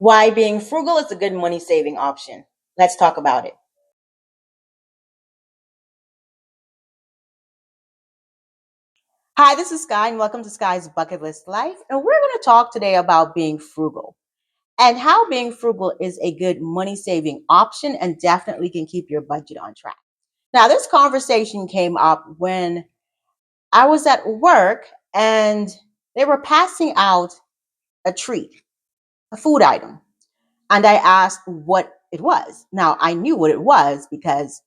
Why being frugal is a good money saving option. Let's talk about it. Hi, this is Sky, and welcome to Sky's Bucket List Life. And we're going to talk today about being frugal and how being frugal is a good money saving option and definitely can keep your budget on track. Now, this conversation came up when I was at work and they were passing out a treat, a food item. And I asked what it was. Now, I knew what it was because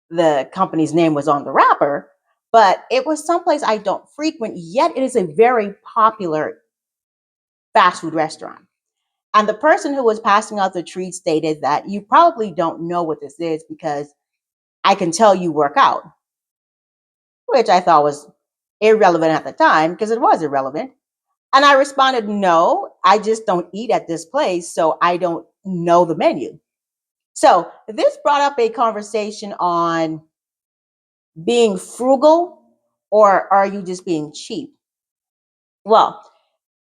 the company's name was on the wrapper, but it was someplace I don't frequent, yet it is a very popular fast food restaurant. And the person who was passing out the treat stated that you probably don't know what this is because I can tell you work out, which I thought was irrelevant at the time because it was irrelevant. And I responded, no, I just don't eat at this place, so I don't know the menu. So this brought up a conversation on being frugal, or are you just being cheap? Well,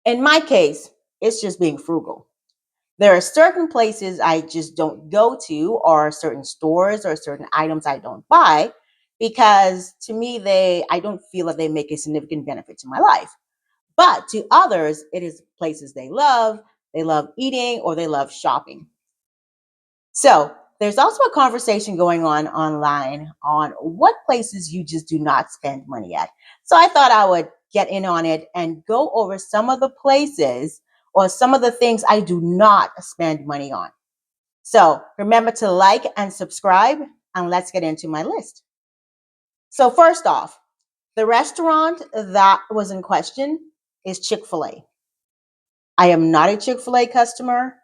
in my case, it's just being frugal. There are certain places I just don't go to, or certain stores or certain items I don't buy because to me I don't feel that they make a significant benefit to my life. But to others, it is places they love eating or they love shopping. So there's also a conversation going on online on what places you just do not spend money at. So I thought I would get in on it and go over some of the places or some of the things I do not spend money on. So remember to like and subscribe, and let's get into my list. So, first off, the restaurant that was in question is Chick-fil-A. I am not a Chick-fil-A customer.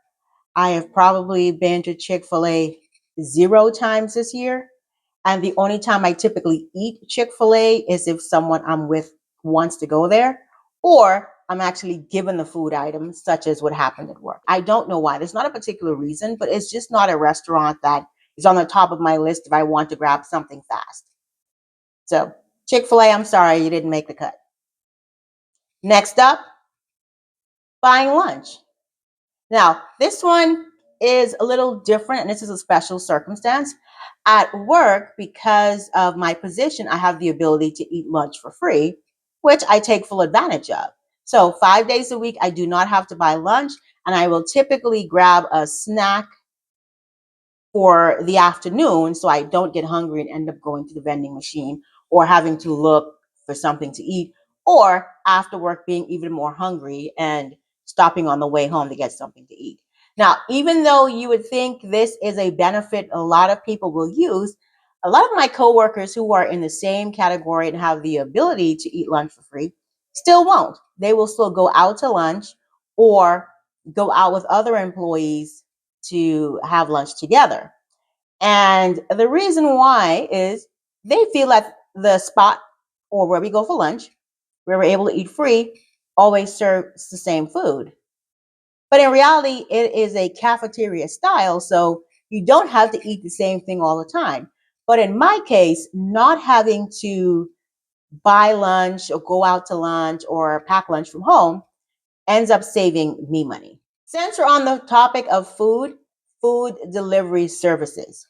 I have probably been to Chick-fil-A 0 times this year. And the only time I typically eat Chick-fil-A is if someone I'm with wants to go there, or I'm actually given the food item, such as what happened at work. I don't know why. There's not a particular reason, but it's just not a restaurant that is on the top of my list if I want to grab something fast. So, Chick-fil-A, I'm sorry you didn't make the cut. Next up, buying lunch. Now, this one is a little different, and this is a special circumstance. At work, because of my position, I have the ability to eat lunch for free, which I take full advantage of. So, 5 days a week, I do not have to buy lunch, and I will typically grab a snack for the afternoon so I don't get hungry and end up going to the vending machine or having to look for something to eat, or after work being even more hungry and stopping on the way home to get something to eat. Now, even though you would think this is a benefit a lot of people will use, a lot of my coworkers who are in the same category and have the ability to eat lunch for free still won't. They will still go out to lunch or go out with other employees to have lunch together. And the reason why is they feel that the spot or where we go for lunch, where we're able to eat free, always serves the same food. But in reality, it is a cafeteria style, so you don't have to eat the same thing all the time. But in my case, not having to buy lunch or go out to lunch or pack lunch from home ends up saving me money. Since we're on the topic of food delivery services.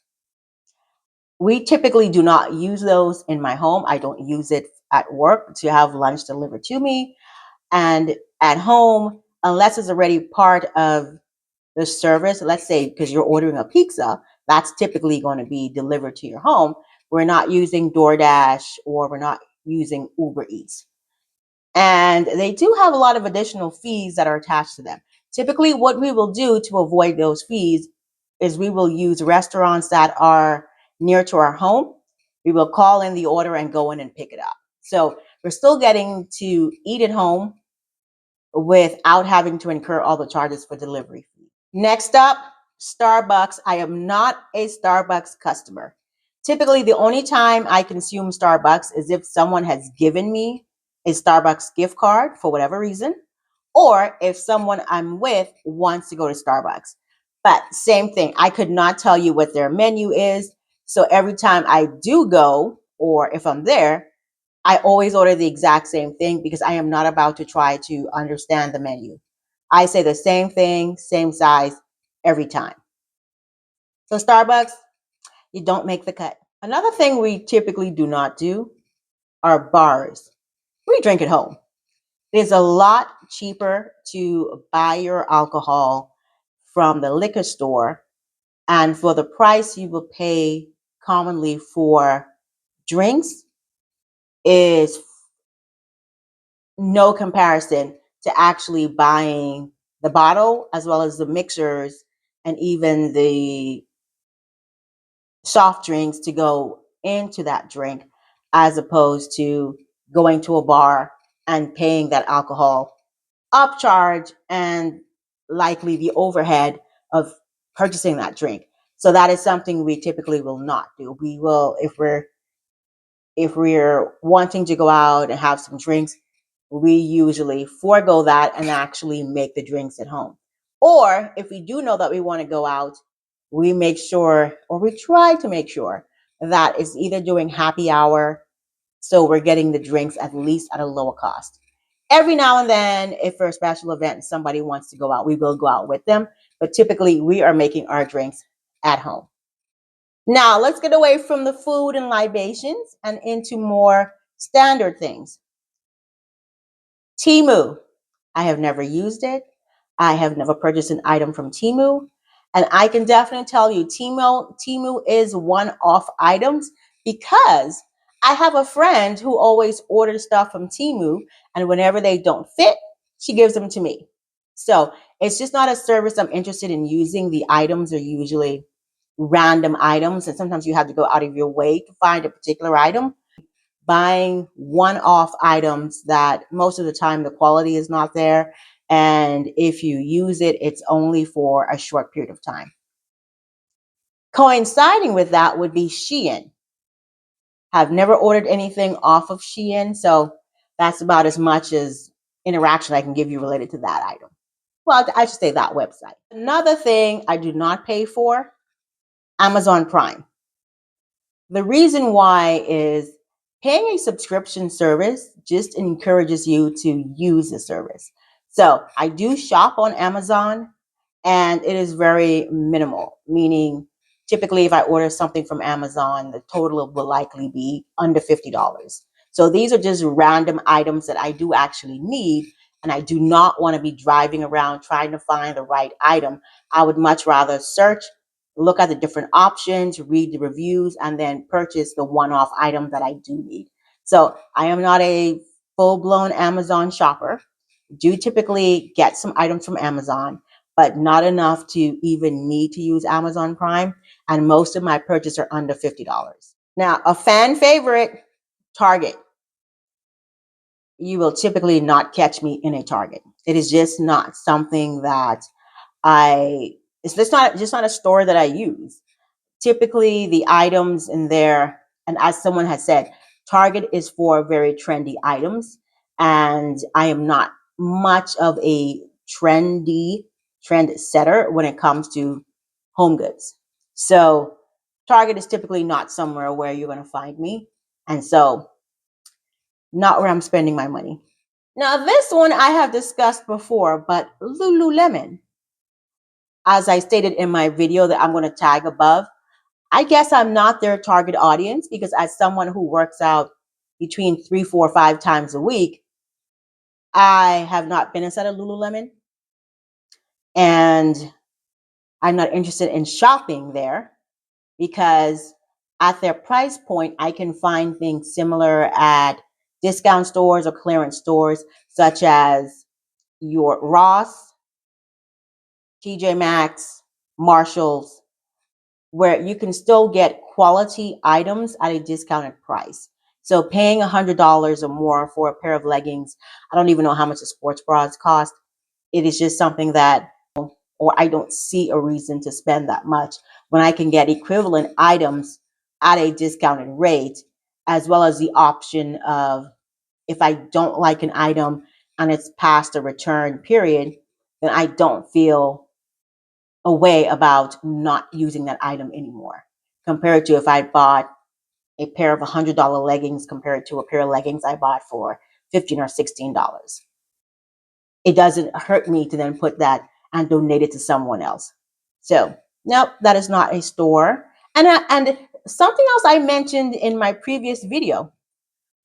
We typically do not use those in my home. I don't use it at work to have lunch delivered to me. And at home, unless it's already part of the service, let's say because you're ordering a pizza, that's typically going to be delivered to your home. We're not using DoorDash or we're not using Uber Eats. And they do have a lot of additional fees that are attached to them. Typically, what we will do to avoid those fees is we will use restaurants that are near to our home. We will call in the order and go in and pick it up. So we're still getting to eat at home without having to incur all the charges for delivery. Next up, Starbucks. I am not a Starbucks customer. Typically, the only time I consume Starbucks is if someone has given me a Starbucks gift card for whatever reason, or if someone I'm with wants to go to Starbucks. But same thing, I could not tell you what their menu is. So every time I do go, or if I'm there, I always order the exact same thing because I am not about to try to understand the menu. I say the same thing, same size every time. So Starbucks, you don't make the cut. Another thing we typically do not do are bars. We drink at home. It is a lot cheaper to buy your alcohol from the liquor store, and for the price you will pay commonly for drinks is no comparison to actually buying the bottle as well as the mixers and even the soft drinks to go into that drink, as opposed to going to a bar and paying that alcohol upcharge and likely the overhead of purchasing that drink. So that is something we typically will not do. We will, if we're wanting to go out and have some drinks, we usually forego that and actually make the drinks at home. Or if we do know that we want to go out, we make sure, or we try to make sure, that it's either doing happy hour, so we're getting the drinks at least at a lower cost. Every now and then, if for a special event somebody wants to go out, we will go out with them, but typically we are making our drinks at home. Now, let's get away from the food and libations and into more standard things. Temu. I have never used it. I have never purchased an item from Temu. And I can definitely tell you, Temu is one-off items, because I have a friend who always orders stuff from Temu, and whenever they don't fit, she gives them to me. So it's just not a service I'm interested in using. The items are usually random items, and sometimes you have to go out of your way to find a particular item. Buying one-off items that most of the time the quality is not there, and if you use it, it's only for a short period of time. Coinciding with that would be Shein. Have never ordered anything off of Shein, so that's about as much as interaction I can give you related to that item. Well, I should say that website. Another thing I do not pay for, Amazon Prime. The reason why is paying a subscription service just encourages you to use the service. So I do shop on Amazon, and it is very minimal, meaning typically if I order something from Amazon, the total will likely be under $50. So these are just random items that I do actually need, and I do not want to be driving around trying to find the right item. I would much rather search, look at the different options, read the reviews, and then purchase the one-off item that I do need. So I am not a full-blown Amazon shopper. Do typically get some items from Amazon, but not enough to even need to use Amazon Prime. And most of my purchases are under $50. Now, a fan favorite, Target. You will typically not catch me in a Target. It is just not something that I, it's just not a store that I use. Typically the items in there, and as someone has said, Target is for very trendy items, and I am not much of a trend setter when it comes to home goods. So Target is typically not somewhere where you're going to find me, and so not where I'm spending my money. Now this one I have discussed before, but Lululemon, as I stated in my video that I'm going to tag above, I guess I'm not their target audience, because as someone who works out between 3, 4, 5 times a week, I have not been inside of Lululemon, and I'm not interested in shopping there, because at their price point, I can find things similar at discount stores or clearance stores, such as your Ross, TJ Maxx, Marshalls, where you can still get quality items at a discounted price. So paying $100 or more for a pair of leggings, I don't even know how much the sports bras cost. It is just something that, or I don't see a reason to spend that much when I can get equivalent items at a discounted rate, as well as the option of, if I don't like an item and it's past the return period, then I don't feel a way about not using that item anymore, compared to if I bought a pair of $100 leggings compared to a pair of leggings I bought for $15 or $16. it doesn't hurt me to then put that and donate it to someone else. So, nope, that is not a store. And something else I mentioned in my previous video,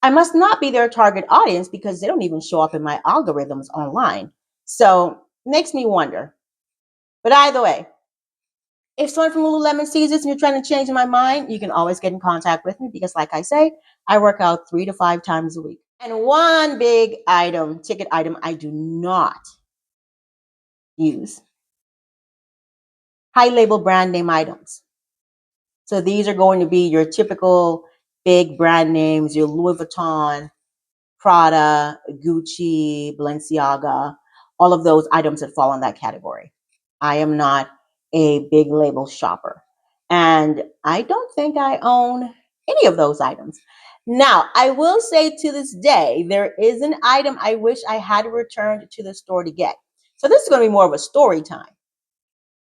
I must not be their target audience because they don't even show up in my algorithms online. So, makes me wonder. But either way, if someone from Lululemon sees this and you're trying to change my mind, you can always get in contact with me because, like I say, I work out 3 to 5 times a week. And one big item, ticket item, I do not use, high label brand name items. So these are going to be your typical big brand names, your Louis Vuitton, Prada, Gucci, Balenciaga, all of those items that fall in that category. I am not a big label shopper. And I don't think I own any of those items. Now, I will say to this day, there is an item I wish I had returned to the store to get. So this is going to be more of a story time.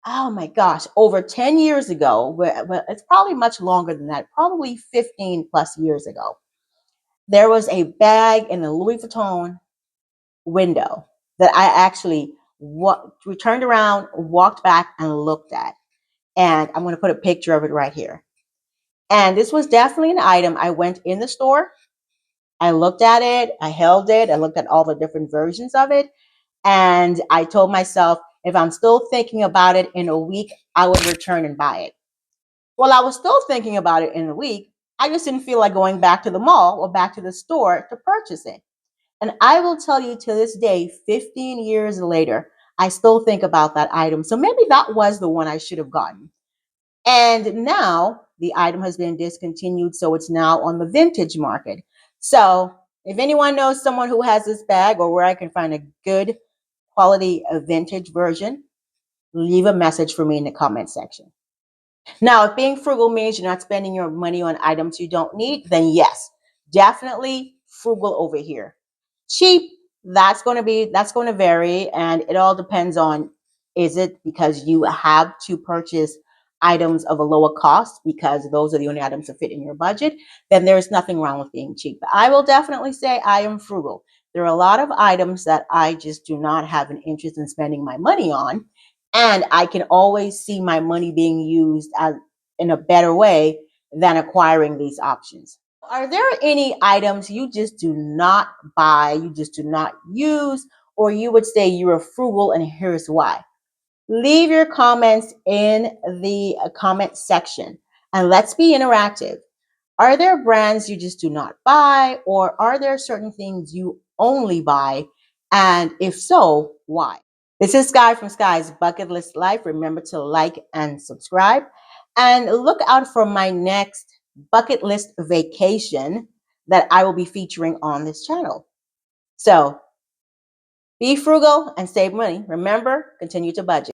Oh my gosh, over 10 years ago, well, it's probably much longer than that, probably 15 plus years ago, there was a bag in the Louis Vuitton window that I actually turned around, walked back, and looked at. And I'm going to put a picture of it right here. And this was definitely an item. I went in the store, I looked at it, I held it, I looked at all the different versions of it. And I told myself, if I'm still thinking about it in a week, I would return and buy it. Well, I was still thinking about it in a week. I just didn't feel like going back to the mall or back to the store to purchase it. And I will tell you to this day, 15 years later, I still think about that item. So maybe that was the one I should have gotten. And now the item has been discontinued. So it's now on the vintage market. So if anyone knows someone who has this bag or where I can find a good quality vintage version, leave a message for me in the comment section. Now, if being frugal means you're not spending your money on items you don't need, then yes, definitely frugal over here. Cheap, that's going to vary, and it all depends on, is it because you have to purchase items of a lower cost because those are the only items that fit in your budget, then there's nothing wrong with being cheap. But I will definitely say I am frugal. There are a lot of items that I just do not have an interest in spending my money on, and I can always see my money being used in a better way than acquiring these options. Are there any items you just do not buy, you just do not use, or you would say you're frugal and here's why? Leave your comments in the comment section and let's be interactive. Are there brands you just do not buy, or are there certain things you only buy? And if so, why? This is Sky from Sky's Bucket List Life. Remember to like and subscribe. And look out for my next bucket list vacation that I will be featuring on this channel. So be frugal and save money. Remember, continue to budget.